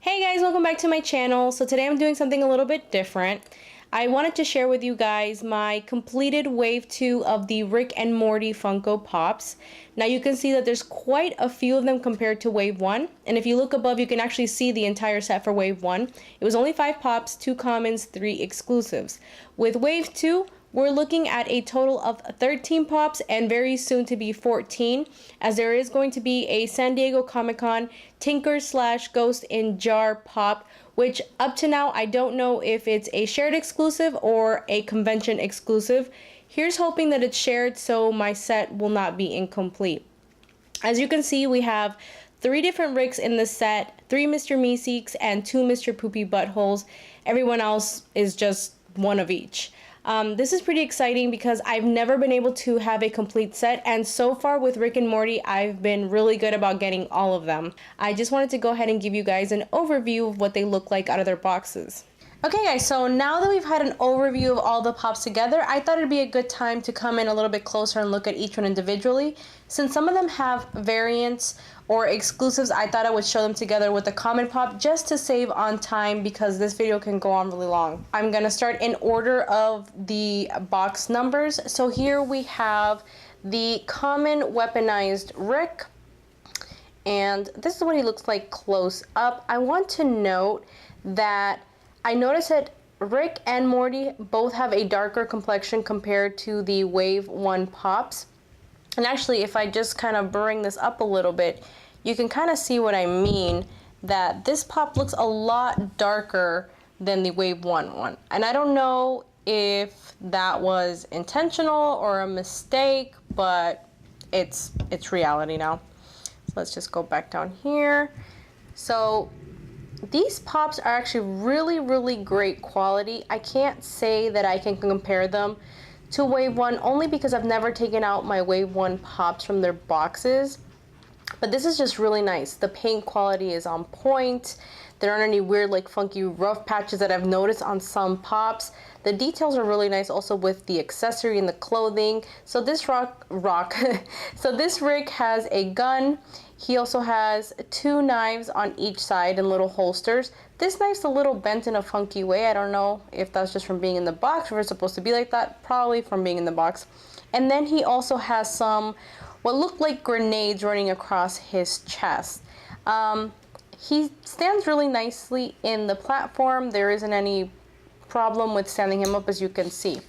Hey guys, welcome back to my channel. So today I'm doing something a little bit different. I wanted to share with you guys my completed wave 2 of the Rick and Morty Funko Pops. Now you can see that there's quite a few of them compared to wave 1. And if you look above, you can actually see the entire set for wave 1. It was only 5 pops, 2 commons, 3 exclusives. With wave 2, we're looking at a total of 13 pops and very soon to be 14, as there is going to be a San Diego Comic-Con Tinker/Ghost in Jar pop, which up to now I don't know if it's a shared exclusive or a convention exclusive. Here's hoping that it's shared so my set will not be incomplete. As you can see, we have 3 different Ricks in the set, 3 Mr. Meeseeks, and 2 Mr. Poopy Buttholes. Everyone else is just one of each. This is pretty exciting because I've never been able to have a complete set, and so far with Rick and Morty I've been really good about getting all of them. I just wanted to go ahead and give you guys an overview of what they look like out of their boxes. Okay guys, so now that we've had an overview of all the pops together, I thought it'd be a good time to come in a little bit closer and look at each one individually. Since some of them have variants or exclusives, I thought I would show them together with the common pop just to save on time because this video can go on really long. I'm gonna start in order of the box numbers. So here we have the common weaponized Rick, and this is what he looks like close up. I want to note that I noticed that Rick and Morty both have a darker complexion compared to the Wave 1 pops. And actually, if I just kind of bring this up a little bit, you can kind of see what I mean, that this pop looks a lot darker than the Wave 1 one. And I don't know if that was intentional or a mistake, but it's reality now. So let's just go back down here. So these pops are actually really great quality. I can't say that I can compare them to Wave 1 only because I've never taken out my Wave 1 pops from their boxes. But this is just really nice. The paint quality is on point. There aren't any weird like funky rough patches that I've noticed on some pops. The details are really nice also with the accessory and the clothing. So this so this Rick has a gun. He also has 2 knives on each side in little holsters. This knife's a little bent in a funky way. I don't know if that's just from being in the box or if it's supposed to be like that. Probably from being in the box. And then he also has some what look like grenades running across his chest. He stands really nicely in the platform. There isn't any problem with standing him up, as you can see.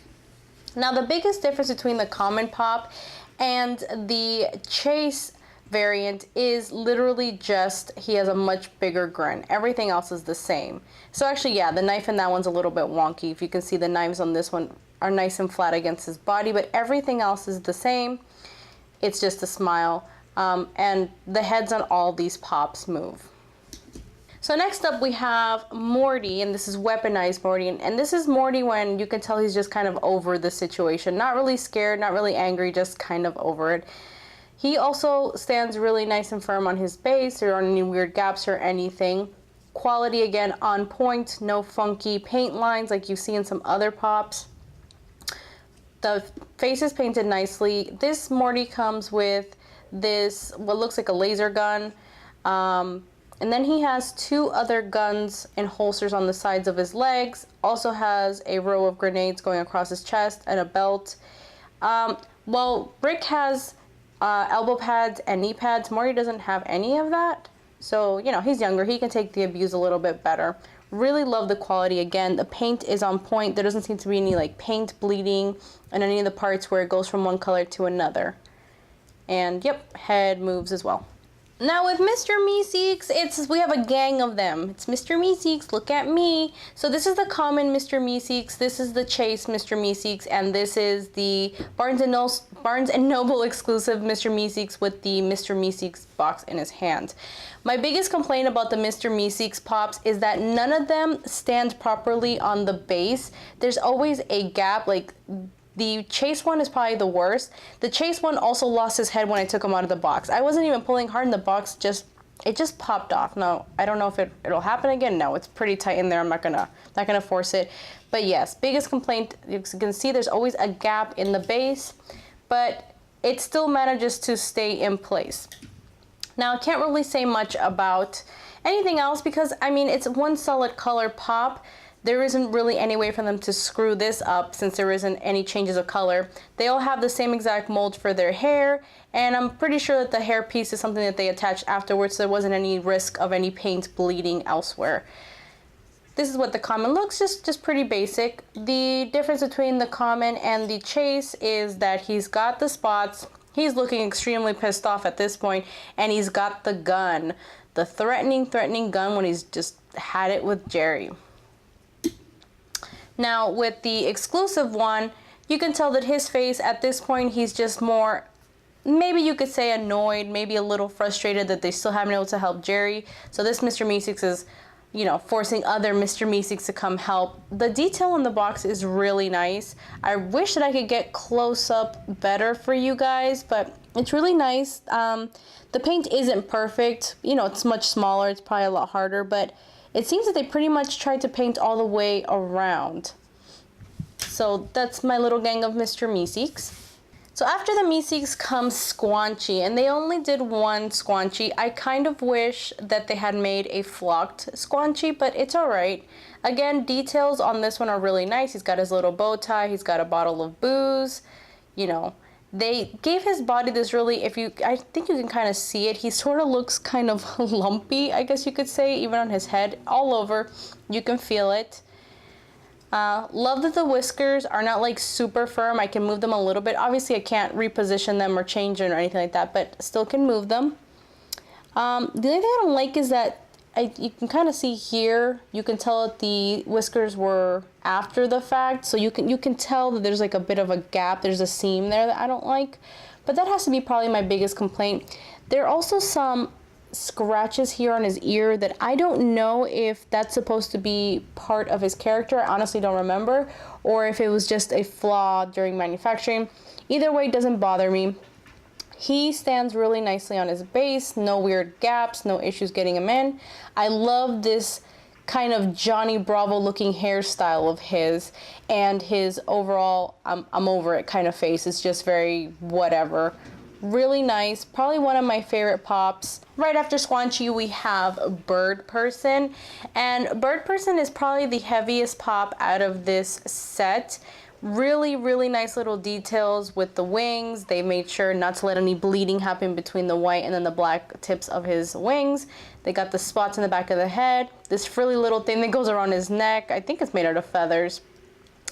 Now the biggest difference between the common pop and the chase variant is literally just he has a much bigger grin. Everything else is the same. So actually, yeah, the knife in that one's a little bit wonky. If you can see, the knives on this one are nice and flat against his body, but everything else is the same. It's just a smile, and the heads on all these pops move. So next up we have Morty, and this is weaponized Morty, and this is Morty when you can tell he's just kind of over the situation. Not really scared, not really angry, just kind of over it. He also stands really nice and firm on his base. There aren't any weird gaps or anything. Quality again on point, no funky paint lines like you see in some other pops. The face is painted nicely. This Morty comes with this, what looks like a laser gun. And then he has 2 other guns and holsters on the sides of his legs. Also has a row of grenades going across his chest and a belt. Well, Rick has elbow pads and knee pads. Morty doesn't have any of that. So, you know, he's younger. He can take the abuse a little bit better. Really love the quality. Again, the paint is on point. There doesn't seem to be any like paint bleeding in any of the parts where it goes from one color to another. And yep, head moves as well. Now with Mr. Meeseeks, we have a gang of them. It's Mr. Meeseeks, look at me. So this is the common Mr. Meeseeks, this is the chase Mr. Meeseeks, and this is the Barnes and Noble exclusive Mr. Meeseeks with the Mr. Meeseeks box in his hand. My biggest complaint about the Mr. Meeseeks pops is that none of them stand properly on the base. There's always a gap, like the chase one is probably the worst. The chase one also lost his head when I took him out of the box. I wasn't even pulling hard in the box, it just popped off. No, I don't know if it'll happen again. No, it's pretty tight in there. I'm not gonna force it. But yes, biggest complaint, you can see there's always a gap in the base, but it still manages to stay in place. Now, I can't really say much about anything else, because I mean, it's one solid color pop. There isn't really any way for them to screw this up since there isn't any changes of color. They all have the same exact mold for their hair, and I'm pretty sure that the hair piece is something that they attached afterwards, so there wasn't any risk of any paint bleeding elsewhere. This is what the common looks, just pretty basic. The difference between the common and the chase is that he's got the spots. He's looking extremely pissed off at this point, and he's got the gun. The threatening gun when he's just had it with Jerry. Now, with the exclusive one, you can tell that his face at this point, he's just more, maybe you could say annoyed, maybe a little frustrated that they still haven't been able to help Jerry. So this Mr. Meeseeks is, you know, forcing other Mr. Meeseeks to come help. The detail in the box is really nice. I wish that I could get close up better for you guys, but it's really nice. The paint isn't perfect. You know, it's much smaller. It's probably a lot harder, but it seems that they pretty much tried to paint all the way around. So that's my little gang of Mr. Meeseeks. So after the Meeseeks comes Squanchy, and they only did one Squanchy. I kind of wish that they had made a flocked Squanchy, but it's alright. Again, details on this one are really nice. He's got his little bow tie, he's got a bottle of booze, you know. They gave his body this really, I think you can kind of see it. He sort of looks kind of lumpy, I guess you could say, even on his head, all over. You can feel it. Love that the whiskers are not like super firm. I can move them a little bit. Obviously, I can't reposition them or change them or anything like that, but still can move them. The only thing I don't like is that you can kind of see here, you can tell that the whiskers were after the fact, so you can tell that there's like a bit of a gap, there's a seam there that I don't like, but that has to be probably my biggest complaint. There are also some scratches here on his ear that I don't know if that's supposed to be part of his character. I honestly don't remember, or if it was just a flaw during manufacturing. Either way, it doesn't bother me. He stands really nicely on his base, no weird gaps, no issues getting him in. I love this kind of Johnny Bravo looking hairstyle of his, and his overall I'm over it kind of face. It's just very whatever. Really nice, probably one of my favorite pops. Right after Squanchy, we have Bird Person, and Bird Person is probably the heaviest pop out of this set. Really nice little details with the wings. They made sure not to let any bleeding happen between the white and then the black tips of his wings. They got the spots in the back of the head, this frilly little thing that goes around his neck. I think it's made out of feathers.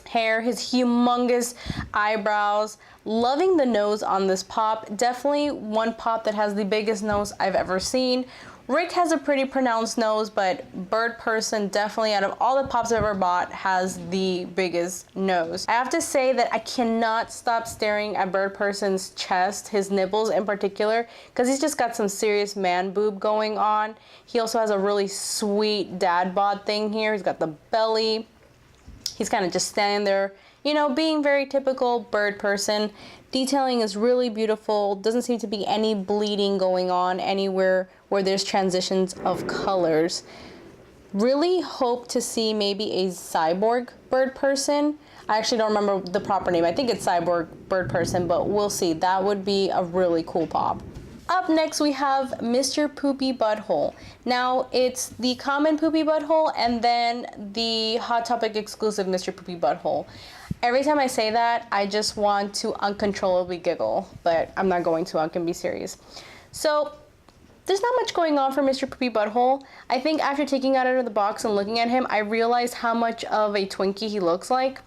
Hair, his humongous eyebrows. Loving the nose on this pop. Definitely one pop that has the biggest nose I've ever seen. Rick has a pretty pronounced nose, but Bird Person definitely, out of all the pops I've ever bought, has the biggest nose. I have to say that I cannot stop staring at Bird Person's chest, his nipples in particular, because he's just got some serious man boob going on. He also has a really sweet dad bod thing here. He's got the belly. He's kind of just standing there, you know, being very typical Bird Person. Detailing is really beautiful. Doesn't seem to be any bleeding going on anywhere where there's transitions of colors. Really hope to see maybe a cyborg Bird Person. I actually don't remember the proper name. I think it's cyborg Bird Person, but we'll see. That would be a really cool pop. Up next, we have Mr. Poopy Butthole. Now, it's the common Poopy Butthole and then the Hot Topic exclusive Mr. Poopy Butthole. Every time I say that, I just want to uncontrollably giggle, but I'm not going to. I can be serious. So, there's not much going on for Mr. Poopy Butthole. I think after taking it out of the box and looking at him, I realized how much of a Twinkie he looks like.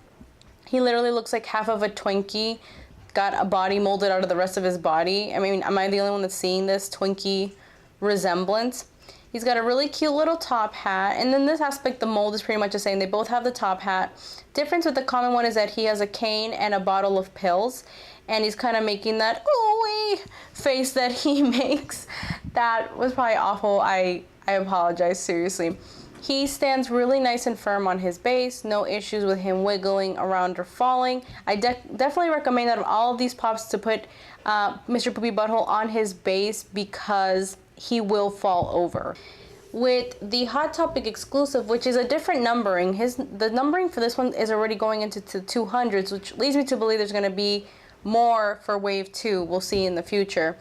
He literally looks like half of a Twinkie. Got a body molded out of the rest of his body. I mean, am I the only one that's seeing this Twinkie resemblance? He's got a really cute little top hat, and then this aspect, the mold is pretty much the same. They both have the top hat. Difference with the common one is that he has a cane and a bottle of pills, and he's kind of making that ooh-wee face that he makes. That was probably awful. I apologize, seriously. He stands really nice and firm on his base. No issues with him wiggling around or falling. I definitely recommend out of all of these pops to put Mr. Poopy Butthole on his base because he will fall over. With the Hot Topic exclusive, which is a different numbering, the numbering for this one is already going into the 200s, which leads me to believe there's going to be more for Wave 2. We'll see in the future.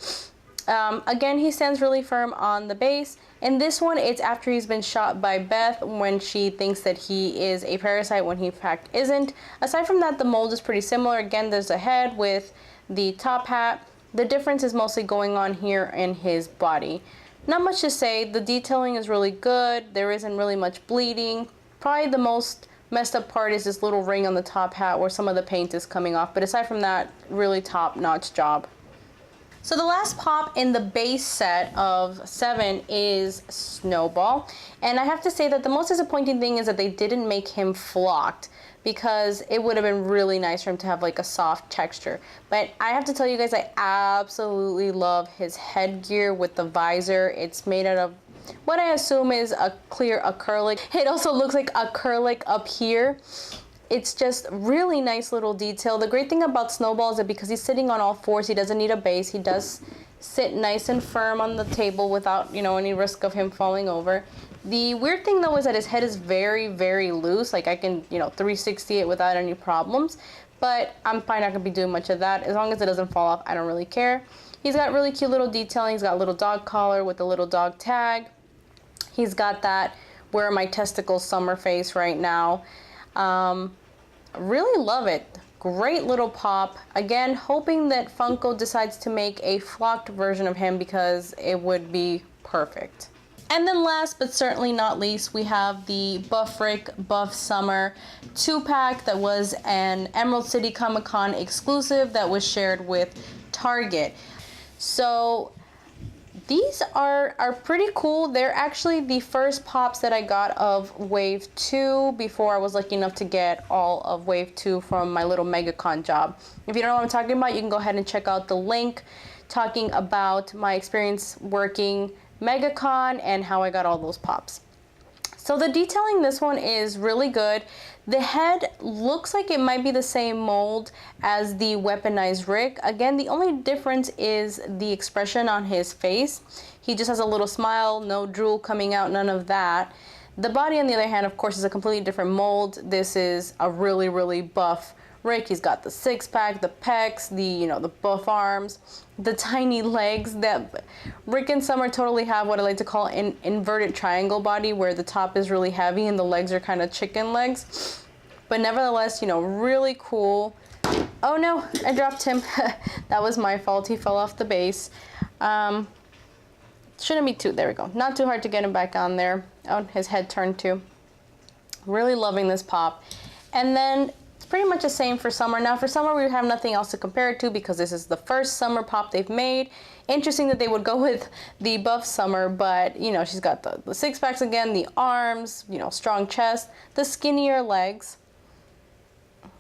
Again, he stands really firm on the base. In this one, it's after he's been shot by Beth when she thinks that he is a parasite when he in fact isn't. Aside from that, the mold is pretty similar. Again, there's a head with the top hat. The difference is mostly going on here in his body. Not much to say. The detailing is really good. There isn't really much bleeding. Probably the most messed up part is this little ring on the top hat where some of the paint is coming off. But aside from that, really top-notch job. So the last pop in the base set of 7 is Snowball. And I have to say that the most disappointing thing is that they didn't make him flocked, because it would have been really nice for him to have like a soft texture. But I have to tell you guys, I absolutely love his headgear with the visor. It's made out of what I assume is a clear acrylic. It also looks like acrylic up here. It's just really nice little detail. The great thing about Snowball is that because he's sitting on all fours, he doesn't need a base. He does sit nice and firm on the table without, you know, any risk of him falling over. The weird thing though is that his head is very, very loose. Like I can, you know, 360 it without any problems. But I'm probably not gonna be doing much of that. As long as it doesn't fall off, I don't really care. He's got really cute little detailing. He's got a little dog collar with a little dog tag. He's got that where are my testicles summer face right now. Really love it. Great little pop. Again, hoping that Funko decides to make a flocked version of him because it would be perfect. And then last but certainly not least, we have the Buff Rick Buff Summer 2-pack that was an Emerald City Comic Con exclusive that was shared with Target. So these are pretty cool. They're actually the first pops that I got of Wave 2 before I was lucky enough to get all of Wave 2 from my little MegaCon job. If you don't know what I'm talking about, you can go ahead and check out the link talking about my experience working MegaCon and how I got all those pops. So the detailing this one is really good. The head looks like it might be the same mold as the weaponized Rick. Again, the only difference is the expression on his face. He just has a little smile, no drool coming out, none of that. The body, on the other hand, of course, is a completely different mold. This is a really, really buff Rick. He's got the six-pack, the pecs, the buff arms, the tiny legs. That Rick and Summer totally have what I like to call an inverted triangle body, where the top is really heavy and the legs are kind of chicken legs. But nevertheless, really cool. Oh no, I dropped him. That was my fault. He fell off the base. Shouldn't be too, there we go. Not too hard to get him back on there. Oh, his head turned too. Really loving this pop. And then pretty much the same for Summer. Now for Summer, we have nothing else to compare it to because this is the first Summer pop they've made. Interesting that they would go with the buff Summer, but she's got the six packs again, the arms, strong chest, the skinnier legs.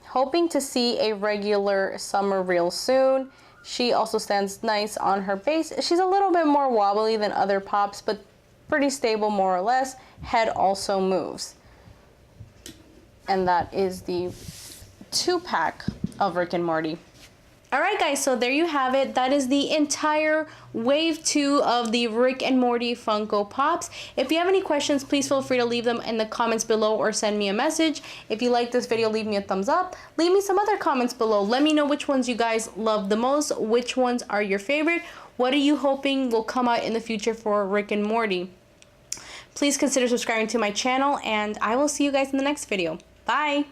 Hoping to see a regular Summer real soon. She also stands nice on her base. She's a little bit more wobbly than other pops, but pretty stable more or less. Head also moves. And that is the 2-pack of Rick and Morty. Alright guys, so there you have it. That is the entire Wave 2 of the Rick and Morty Funko Pops. If you have any questions, please feel free to leave them in the comments below or send me a message. If you like this video, leave me a thumbs up. Leave me some other comments below. Let me know which ones you guys love the most. Which ones are your favorite? What are you hoping will come out in the future for Rick and Morty? Please consider subscribing to my channel, and I will see you guys in the next video. Bye!